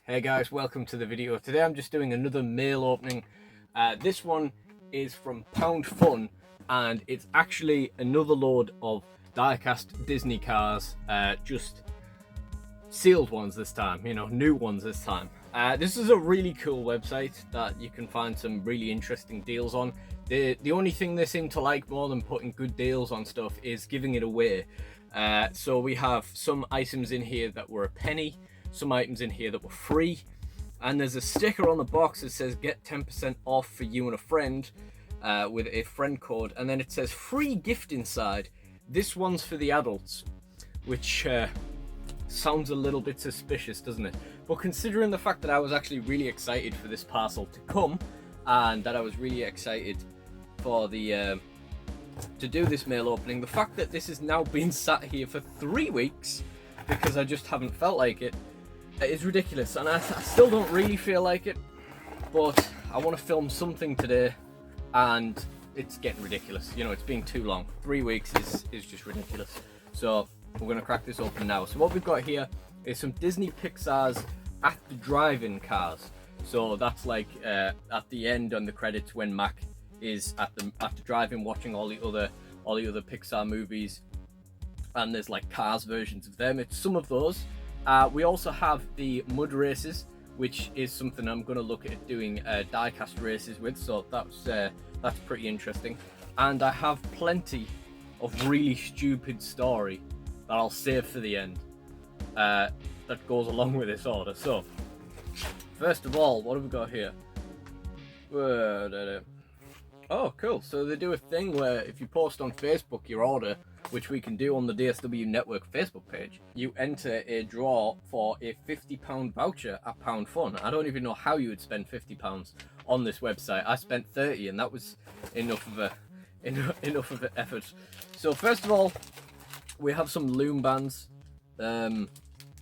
Hey guys, welcome to the video. Today I'm just doing another mail opening. This one is from PoundFun and it's actually another load of diecast Disney cars, just sealed ones this time, you know, new ones this time. This is a really cool website that you can find some really interesting deals on. The only thing they seem to like more than putting good deals on stuff is giving it away. So we have some items in here that were a penny, some items in here that were free, and there's a sticker on the box that says get 10% off for you and a friend, with a friend code, and then it says free gift inside. This one's for the adults, which sounds a little bit suspicious, doesn't it? But considering the fact that I was actually really excited for this parcel to come, and that I was really excited for the to do this mail opening, the fact that this has now been sat here for 3 weeks because I just haven't felt like it, is ridiculous. And I still don't really feel like it, but I want to film something today, and it's getting ridiculous. You know, it's been too long. 3 weeks is just ridiculous. So we're going to crack this open now. So what we've got here is some Disney Pixar's at the drive-in cars. So that's like at the end on the credits when Mac is at the drive-in watching all the other Pixar movies, and there's like Cars versions of them. It's some of those. We also have the Mudracers, which is something I'm going to look at doing diecast races with, so that's pretty interesting. And I have plenty of really stupid story that I'll save for the end, that goes along with this order. So first of all, what have we got here? Oh, cool. So they do a thing where if you post on Facebook your order, which we can do on the DSW Network Facebook page, you enter a draw for a £50 voucher at PoundFun. I don't even know how you would spend £50 on this website. I spent 30, and that was enough of an effort. So first of all, we have some loom bands,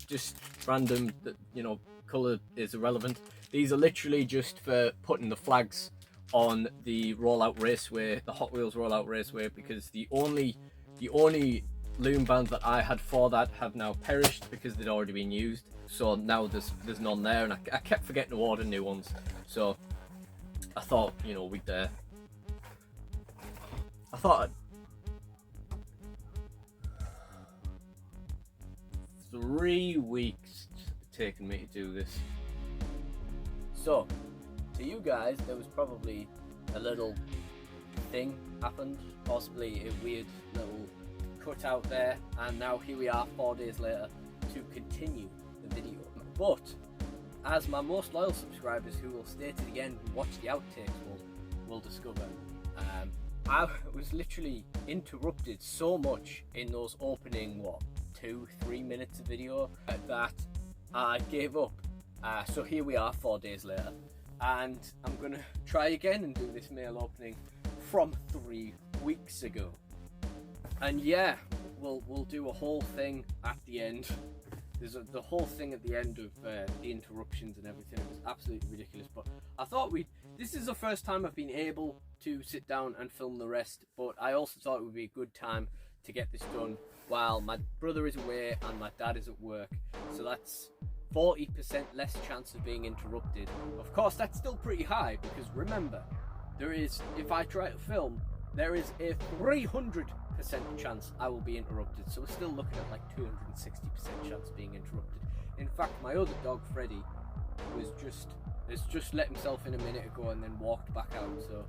just random, you know, color is irrelevant. These are literally just for putting the flags on the rollout raceway, the Hot Wheels rollout raceway, because the only loom bands that I had for that have now perished because they'd already been used. So now there's none there, and I kept forgetting to order new ones. So I thought, you know, I thought 3 weeks taken me to do this. So to you guys, there was probably a little thing happened, possibly a weird little cut out there, and now here we are 4 days later to continue the video. But as my most loyal subscribers who will state it again and watch the outtakes will discover, I was literally interrupted so much in those opening 2-3 minutes of video that I gave up. So here we are 4 days later, and I'm gonna try again and do this mail opening from 3 weeks ago. And yeah, we'll do a whole thing at the end. There's the whole thing at the end of the interruptions and everything. It was absolutely ridiculous, but I thought this is the first time I've been able to sit down and film the rest, but I also thought it would be a good time to get this done while my brother is away and my dad is at work. So that's 40% less chance of being interrupted. Of course, that's still pretty high, because remember, there is, if I try to film, there is a 300% chance I will be interrupted. So we're still looking at like 260% chance of being interrupted. In fact, my other dog, Freddy, has just let himself in a minute ago and then walked back out. So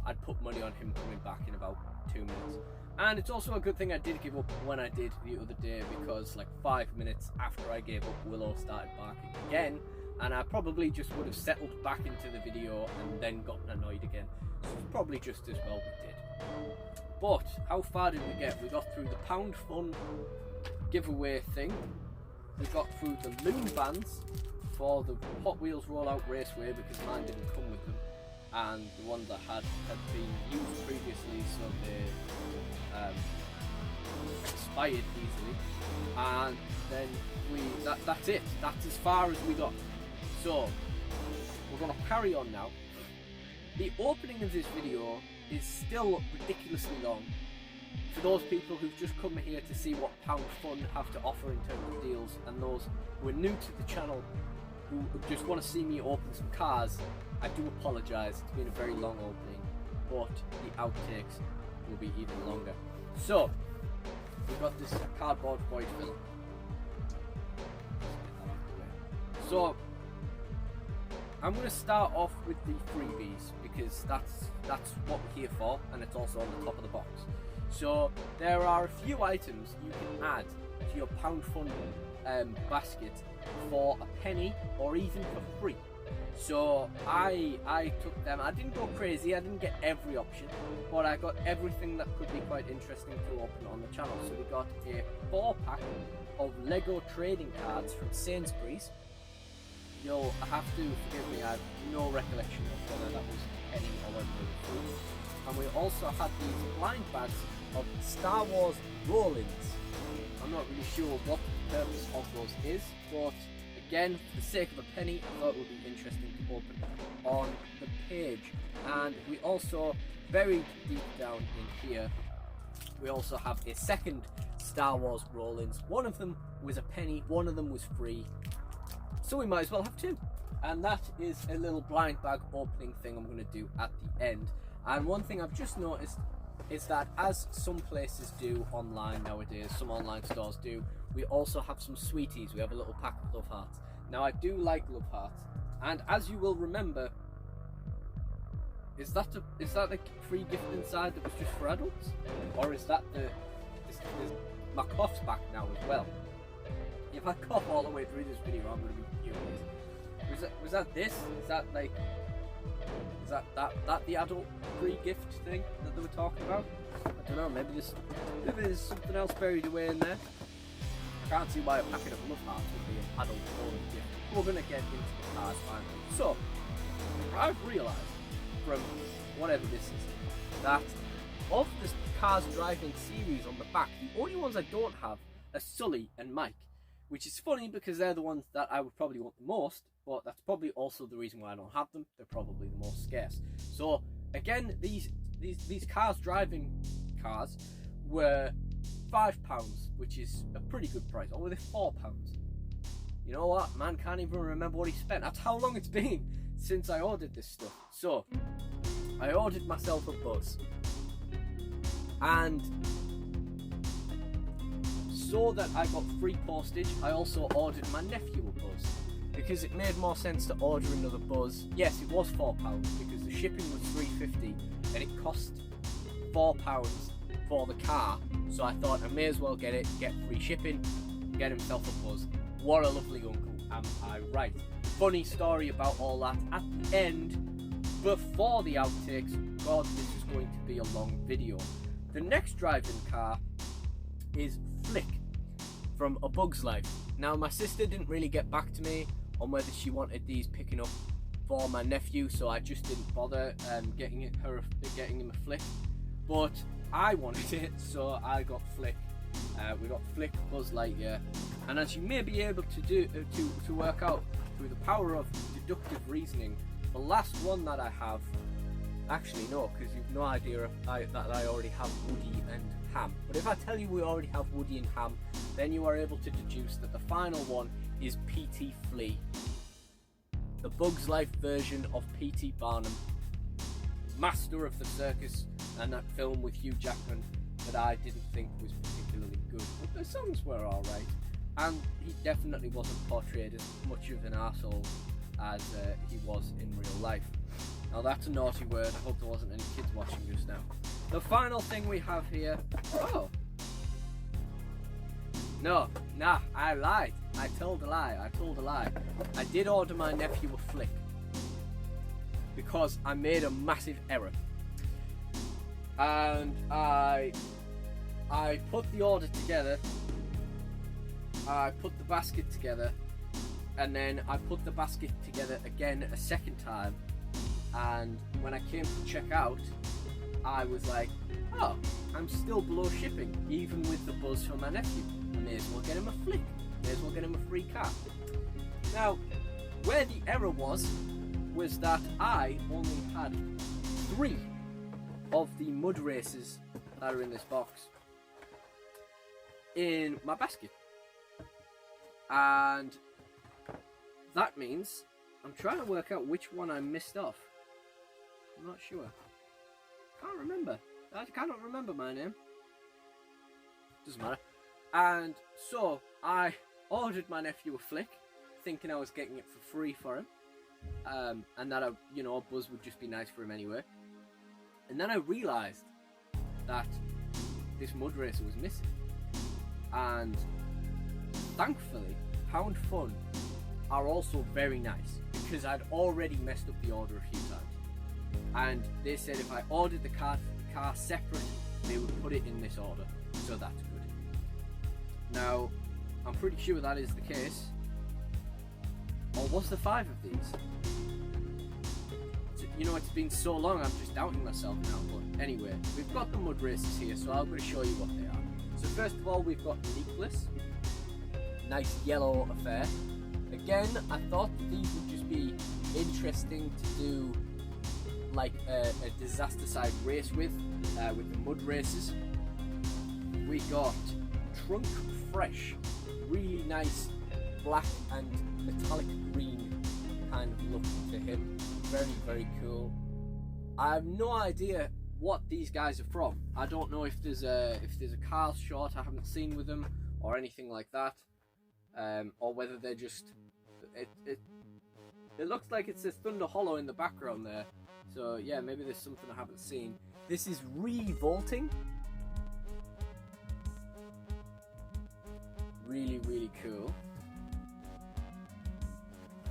I'd put money on him coming back in about 2 minutes. And it's also a good thing I did give up when I did the other day, because like 5 minutes after I gave up, Willow started barking again, and I probably just would have settled back into the video and then gotten annoyed again. So it's probably just as well we did. But how far did we get? We got through the PoundFun giveaway thing. We got through the loom bands for the Hot Wheels rollout raceway, because mine didn't come with them, and the ones I had been used previously, so they expired easily. And then that's it. That's as far as we got. So we're going to carry on now. The opening of this video is still ridiculously long. For those people who've just come here to see what PoundFun have to offer in terms of deals, and those who are new to the channel who just want to see me open some cars, I do apologise. It's been a very long opening, but the outtakes will be even longer. So, we've got this cardboard void fill. So, I'm going to start off with the freebies because that's what we're here for, and it's also on the top of the box. So there are a few items you can add to your PoundFun basket for a penny or even for free. So I took them. I didn't go crazy. I didn't get every option, but I got everything that could be quite interesting to open on the channel. So we got a 4-pack of Lego trading cards from Sainsbury's. You'll have to forgive me, I have no recollection of whether that was a penny or whether it was free. And we also had these blind bags of Star Wars roll-ins. I'm not really sure what the purpose of those is, but again, for the sake of a penny, I thought it would be interesting to open on the page. And we also, buried deep down in here, we also have a second Star Wars roll-ins. One of them was a penny, one of them was free. So we might as well have two. And that is a little blind bag opening thing I'm going to do at the end. And one thing I've just noticed is that, as some places do online nowadays, some online stores do, we also have some sweeties. We have a little pack of love hearts. Now I do like love hearts, and as you will remember, is that the free gift inside that was just for adults? Or is that my cough's back now as well? If I cough all the way through this video, I'm going to be furious. Was that this? Is that like... Is that the adult free gift thing that they were talking about? I don't know, maybe there's something else buried away in there. I can't see why a packet of love hearts would be an adult only gift. We're going to get into the cars finally. So, I've realised from whatever this is, that of the Cars Driving series on the back, the only ones I don't have are Sully and Mike. Which is funny because they're the ones that I would probably want the most, but that's probably also the reason why I don't have them. They're probably the most scarce. So again, these Cars Driving cars were £5, which is a pretty good price. Or were they £4? You know what? Man can't even remember what he spent. That's how long it's been since I ordered this stuff. So I ordered myself a bus, and so that I got free postage, I also ordered my nephew a buzz, because it made more sense to order another buzz. Yes, it was £4 because the shipping was £3.50 and it cost £4 for the car, so I thought I may as well get it, get free shipping, get himself a buzz. What a lovely uncle, am I right? Funny story about all that at the end, before the outtakes. God, this is going to be a long video. The next driving car is Flick from A Bug's Life. Now, my sister didn't really get back to me on whether she wanted these picking up for my nephew, so I just didn't bother getting him a Flick. But I wanted it, so I got Flick. We got Flick Buzz Lightyear, and as you may be able to do to work out through the power of deductive reasoning, the last one that I have, actually no, because you've no idea that I already have Woody and Ham. But if I tell you we already have Woody and Ham, then you are able to deduce that the final one is P.T. Flea, the Bug's Life version of P.T. Barnum, master of the circus, and that film with Hugh Jackman that I didn't think was particularly good. But the songs were alright, and he definitely wasn't portrayed as much of an arsehole as he was in real life. Now that's a naughty word, I hope there wasn't any kids watching just now. The final thing we have here... Oh! No, nah, I lied. I told a lie. I did order my nephew a Flick, because I made a massive error. And I put the order together, I put the basket together, and then I put the basket together again a second time, and when I came to check out, I was like, oh, I'm still below shipping, even with the buzz for my nephew. I may as well get him a Flick, may as well get him a free car. Now, where the error was that I only had 3 of the mud racers that are in this box in my basket, and that means I'm trying to work out which one I missed off. I'm not sure. Can't remember. I cannot remember my name. Doesn't matter. And so I ordered my nephew a flick, thinking I was getting it for free for him, and that a buzz would just be nice for him anyway. And then I realised that this Mudracer was missing, and thankfully PoundFun are also very nice, because I'd already messed up the order a few times, and they said if I ordered the car separate, they would put it in this order, so that's good. Now, I'm pretty sure that is the case. Or was there 5 of these? It's been so long, I'm just doubting myself now. But anyway, we've got the Mudracers here, so I'm going to show you what they are. So first of all, we've got Nicholas. Nice yellow affair. Again, I thought these would just be interesting to do like a disaster side race with the Mudracers. We got Trunk Fresh, really nice black and metallic green kind of look to him. Very, very cool. I have no idea what these guys are from. I don't know if there's a Cars short I haven't seen with them or anything like that, or whether they're just it looks like it says Thunder Hollow in the background there. So yeah, maybe there's something I haven't seen. This is revolting. Really, really cool.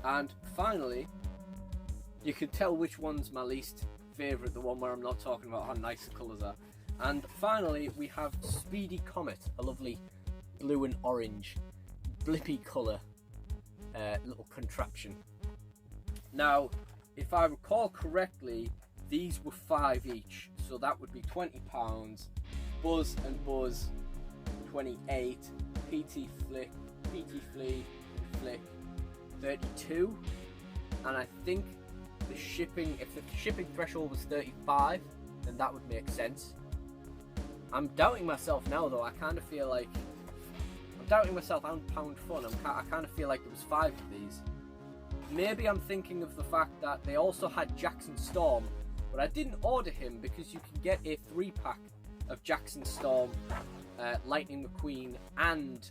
And finally, you can tell which one's my least favourite, the one where I'm not talking about how nice the colours are. And finally, we have Speedy Comet, a lovely blue and orange, blippy colour little contraption. Now, if I recall correctly, these were 5 each, so that would be £20. Buzz and Buzz, 28. PT Flea, Flick, 32. And I think the shipping, if the shipping threshold was 35, then that would make sense. I'm doubting myself now though. I kind of feel like I'm doubting myself and PoundFun. I kind of feel like there was 5 of these. Maybe I'm thinking of the fact that they also had Jackson Storm, but I didn't order him because you can get a 3-pack of Jackson Storm, Lightning McQueen and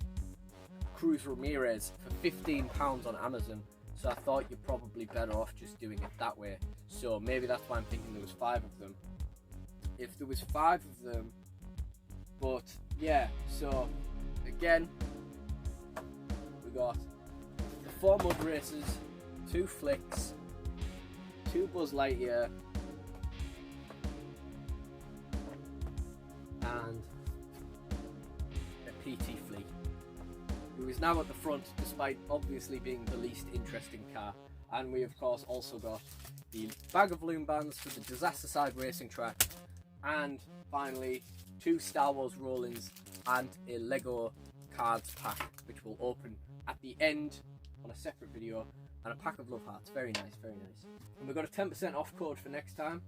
Cruz Ramirez for £15 on Amazon. So I thought you're probably better off just doing it that way. So maybe that's why I'm thinking there was 5 of them. If there was 5 of them, but yeah, so again, we got the 4 Mudracers, 2 Flicks, 2 Buzz Lightyear, and a PT Flea, who is now at the front despite obviously being the least interesting car. And we of course also got the bag of loom bands for the disaster side racing track, and finally 2 Star Wars roll-ins and a Lego cards pack, which will open at the end on a separate video, and a pack of love hearts. Very nice, very nice. And we've got a 10% off code for next time.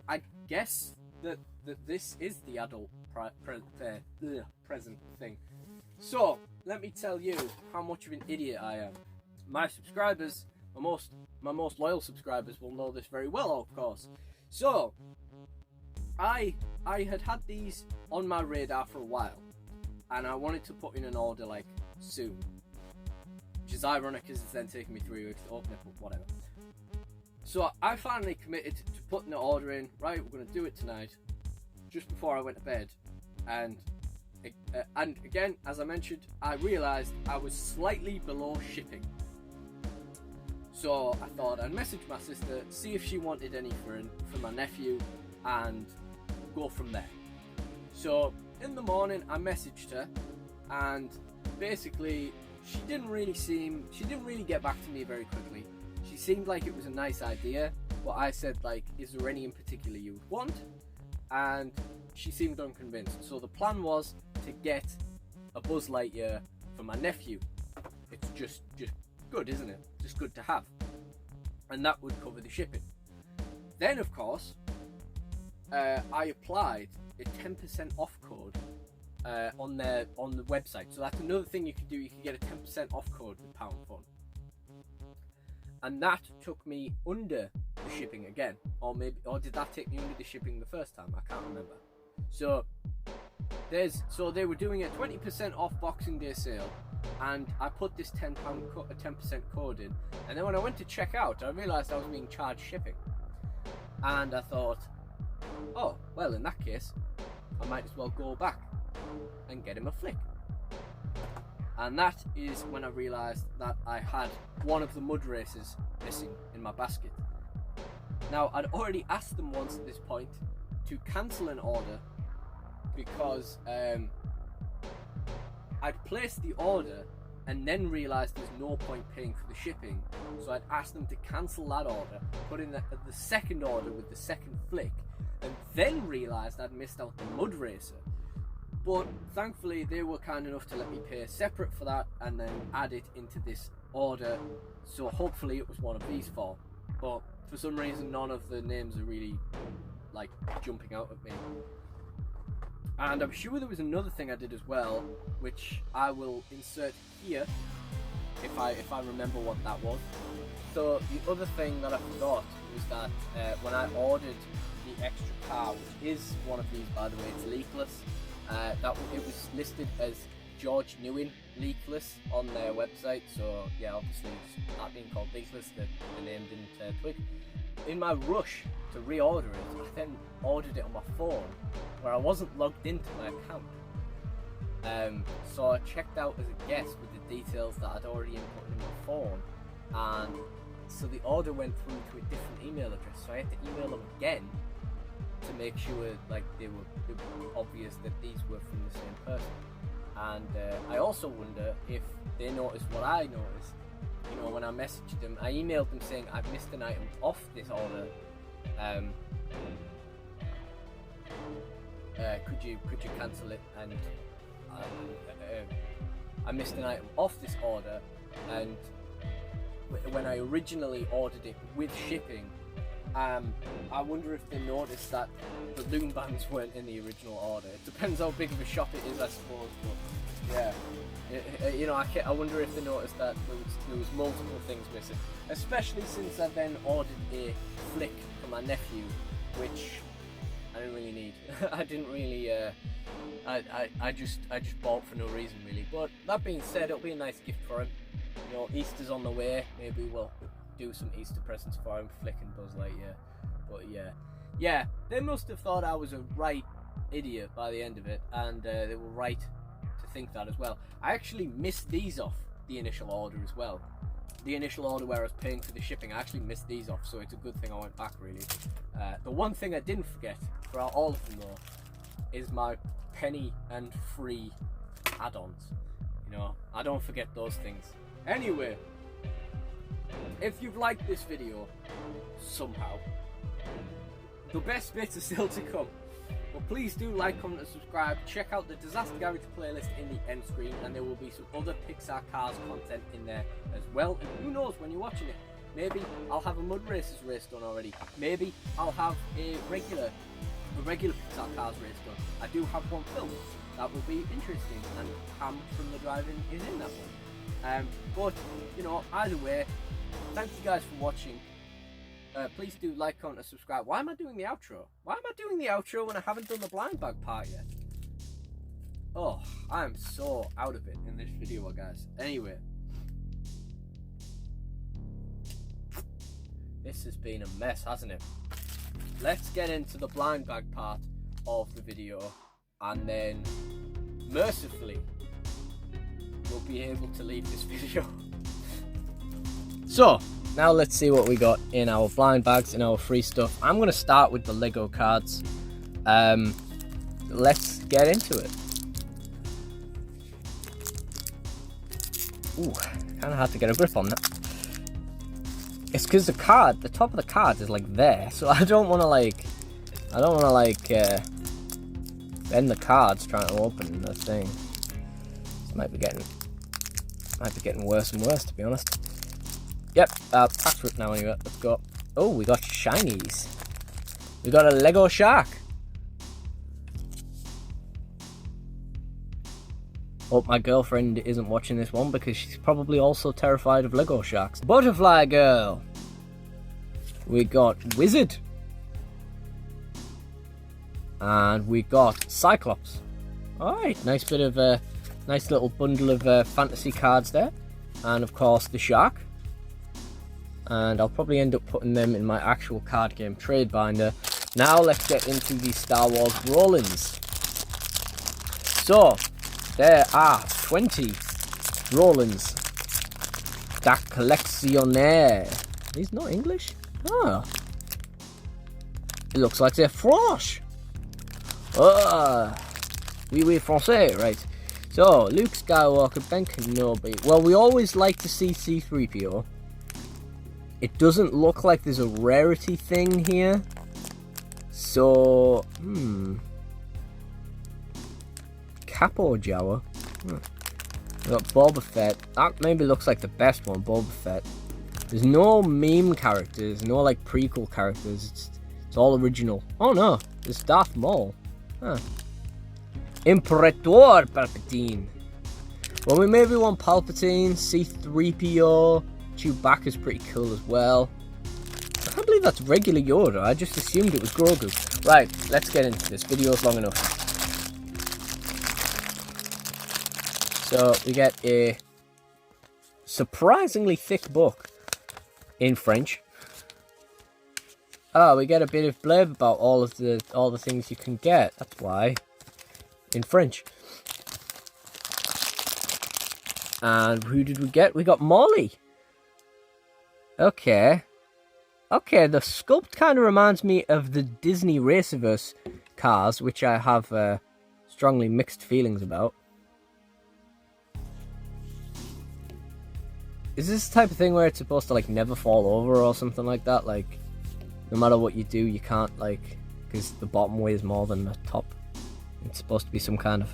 I guess that this is the adult present thing. So let me tell you how much of an idiot I am. My subscribers, my most loyal subscribers, will know this very well, of course. So I had these on my radar for a while, and I wanted to put in an order like soon, which is ironic because it's then taking me 3 weeks to open it, but whatever. So I finally committed to putting the order in. Right, we're going to do it tonight, just before I went to bed. And again, as I mentioned, I realised I was slightly below shipping. So I thought I'd message my sister, see if she wanted any for my nephew, and go from there. So in the morning I messaged her, and basically she didn't really get back to me very quickly. She seemed like it was a nice idea, but I said like, is there any in particular you would want? And she seemed unconvinced. So the plan was to get a Buzz Lightyear for my nephew. It's just good, isn't it? Just good to have. And that would cover the shipping. Then of course, I applied a 10% off code on the website. So that's another thing you can do. You can get a 10% off code with PoundFun. and that took me under the shipping again, or did that take me under the shipping the first time? I can't remember. So they were doing a 20% off Boxing Day sale, and I put this £10 10% code in, and then when I went to check out, I realised I was being charged shipping, and I thought, oh well, in that case, I might as well go back and get him a flick. And that is when I realised that I had one of the Mudracers missing in my basket. Now, I'd already asked them once at this point to cancel an order because I'd placed the order and then realised there's no point paying for the shipping. So I'd asked them to cancel that order, put in the second order with the second flick, and then realised I'd missed out the Mudracer. But thankfully they were kind enough to let me pay separate for that and then add it into this order, so hopefully it was one of these four. But for some reason none of the names are really like jumping out at me. And I'm sure there was another thing I did as well, which I will insert here if I remember what that was. So the other thing that I forgot was that when I ordered the extra car, which is one of these by the way, it's leakless. It was listed as George Newin leakless on their website, so yeah, obviously it's not being called leakless, the name didn't twig. In my rush to reorder it, I then ordered it on my phone where I wasn't logged into my account. So I checked out as a guest with the details that I'd already input in my phone, and so the order went through to a different email address, so I had to email them again to make sure like it was obvious that these were from the same person. And I also wonder if they noticed what I noticed. You know, when I messaged them, I emailed them saying I've missed an item off this order. Could you cancel it? And I missed an item off this order, and when I originally ordered it with shipping, I wonder if they noticed that balloon bands weren't in the original order. It depends how big of a shop it is, I suppose, but yeah. You know, I wonder if they noticed that there was multiple things missing, especially since I then ordered a flick for my nephew, which I didn't really need. I didn't really, I just bought for no reason really. But that being said, it'll be a nice gift for him. You know, Easter's on the way, maybe we'll do some Easter presents for him, Flick and Buzz Lightyear. But yeah, they must have thought I was a right idiot by the end of it, and they were right to think that as well. I actually missed these off the initial order as well. The initial order where I was paying for the shipping, I actually missed these off, so it's a good thing I went back really. The one thing I didn't forget throughout all of them though is my penny and free add-ons. You know, I don't forget those things. Anyway, if you've liked this video somehow, the best bits are still to come. But please do like, comment and subscribe. Check out the Disaster Garage playlist in the end screen, and there will be some other Pixar Cars content in there as well. And who knows, when you're watching it, maybe I'll have a Mudracers race done already. Maybe I'll have a regular Pixar Cars race done. I do have one filmed. That will be interesting, and Cam from the driving is in that one. But you know, either way, thank you guys for watching. Please do like, comment and subscribe. Why am I doing the outro? Why am I doing the outro when I haven't done the blind bag part yet? Oh, I'm so out of it in this video, guys. Anyway, this has been a mess, hasn't it? Let's get into the blind bag part of the video, and then mercifully we'll be able to leave this video. So now let's see what we got in our blind bags, in our free stuff. I'm going to start with the Lego cards. Let's get into it. Ooh, kind of hard to get a grip on that. It's because the top of the card is like there, so I don't want to bend the cards trying to open the thing. This might be getting worse and worse, to be honest. Yep, packed for it now anyway. Let's go. Oh, we got shinies. We got a Lego shark. Hope my girlfriend isn't watching this one because she's probably also terrified of Lego sharks. Butterfly Girl. We got Wizard. And we got Cyclops. Alright, nice bit of nice little bundle of fantasy cards there. And of course the shark. And I'll probably end up putting them in my actual card game trade binder. Now let's get into the Star Wars Rollins. So, there are 20 Rollins. Da Collectionnaire. These not English? Ah. It looks like they're French. Ah. Oui, français, right. So, Luke Skywalker, Ben Kenobi. Well, we always like to see C-3PO. It doesn't look like there's a rarity thing here. So, Capo Jawa. We got Boba Fett. That maybe looks like the best one, Boba Fett. There's no meme characters, no like prequel characters. It's all original. Oh no, there's Darth Maul. Huh. Imperator Palpatine. Well, we maybe want Palpatine, C-3PO. Chewbacca's pretty cool as well. I can't believe that's regular Yoda. I just assumed it was Grogu. Right, let's get into this. Video's long enough. So we get a surprisingly thick book in French. Oh, we get a bit of blurb about all the things you can get. That's why. In French. And who did we get? We got Molly. Okay. Okay, the sculpt kind of reminds me of the Disney Racerverse cars, which I have strongly mixed feelings about. Is this the type of thing where it's supposed to like never fall over or something like that? Like, no matter what you do, you can't like, because the bottom weighs more than the top. It's supposed to be some kind of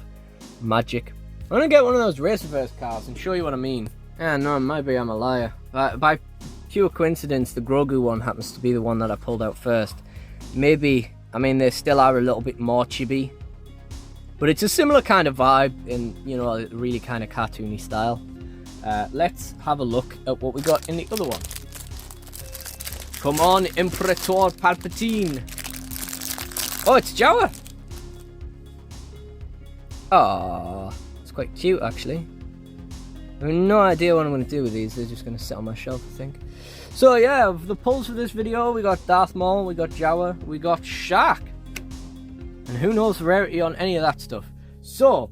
magic. I'm gonna get one of those Racerverse cars and show you what I mean. Yeah, no, maybe I'm a liar. By pure coincidence, the Grogu one happens to be the one that I pulled out first. Maybe, I mean, they still are a little bit more chibi, but it's a similar kind of vibe in, you know, a really kind of cartoony style. Let's have a look at what we got in the other one. Come on, Imperator Palpatine. Oh, it's Jawa. Oh, it's quite cute actually. I have no idea what I'm going to do with these. They're just going to sit on my shelf, I think. So yeah, the pulls for this video, we got Darth Maul, we got Jawa, we got Shark. And who knows the rarity on any of that stuff. So,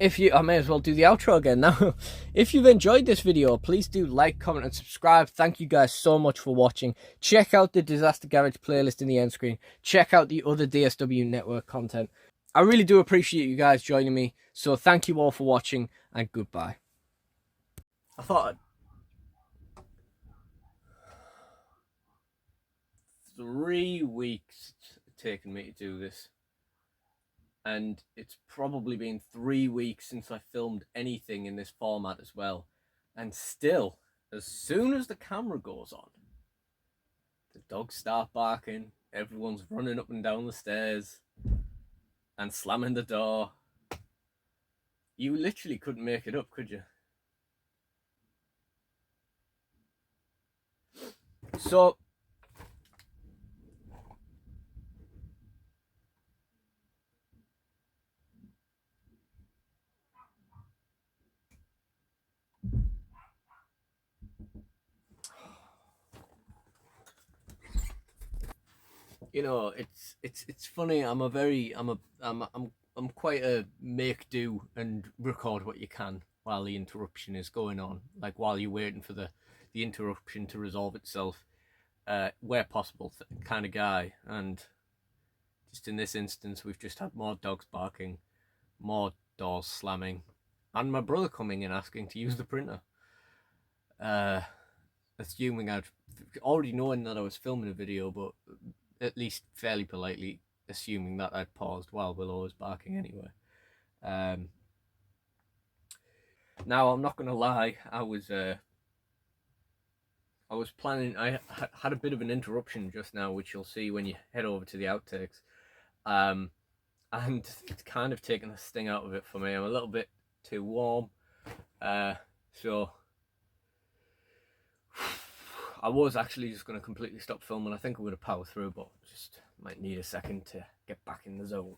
I may as well do the outro again now. If you've enjoyed this video, please do like, comment and subscribe. Thank you guys so much for watching. Check out the Disaster Garage playlist in the end screen. Check out the other DSW network content. I really do appreciate you guys joining me. So thank you all for watching and goodbye. I thought 3 weeks it's taken me to do this. And it's probably been 3 weeks since I filmed anything in this format as well. And still, as soon as the camera goes on, the dogs start barking, everyone's running up and down the stairs and slamming the door. You literally couldn't make it up, could you? So, you know, it's funny. I'm quite a make do and record what you can while the interruption is going on, like while you're waiting for the interruption to resolve itself, where possible kind of guy. And just in this instance, we've just had more dogs barking, more doors slamming, and my brother coming in asking to use the printer, assuming I'd already knowing that I was filming a video, but at least fairly politely assuming that I'd paused while Willow was barking anyway. Now, I'm not going to lie, I was planning, I had a bit of an interruption just now, which you'll see when you head over to the outtakes. and it's kind of taken the sting out of it for me. I'm a little bit too warm, so I was actually just going to completely stop filming. I think I'm going to power through, but just might need a second to get back in the zone.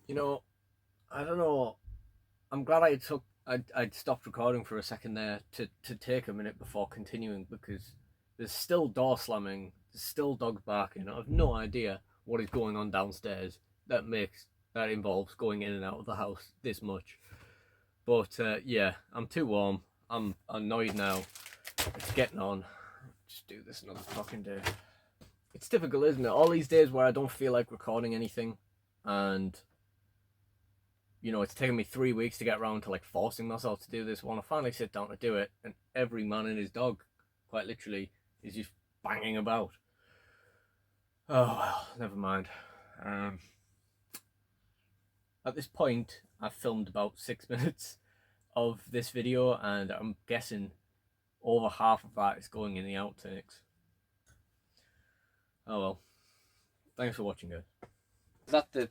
You know, I don't know. I'm glad I'd stopped recording for a second there to take a minute before continuing, because there's still door slamming, there's still dogs barking. I have no idea what is going on downstairs that involves going in and out of the house this much. But yeah, I'm too warm. I'm annoyed now. It's getting on. Just do this another fucking day. It's typical, isn't it? All these days where I don't feel like recording anything, and you know, it's taken me 3 weeks to get around to like forcing myself to do this one. I finally sit down to do it, and every man and his dog, quite literally, is just banging about. Oh well, never mind. At this point, I've filmed about 6 minutes of this video, and I'm guessing over half of that is going in the outtakes. Oh well. Thanks for watching, guys. Is that the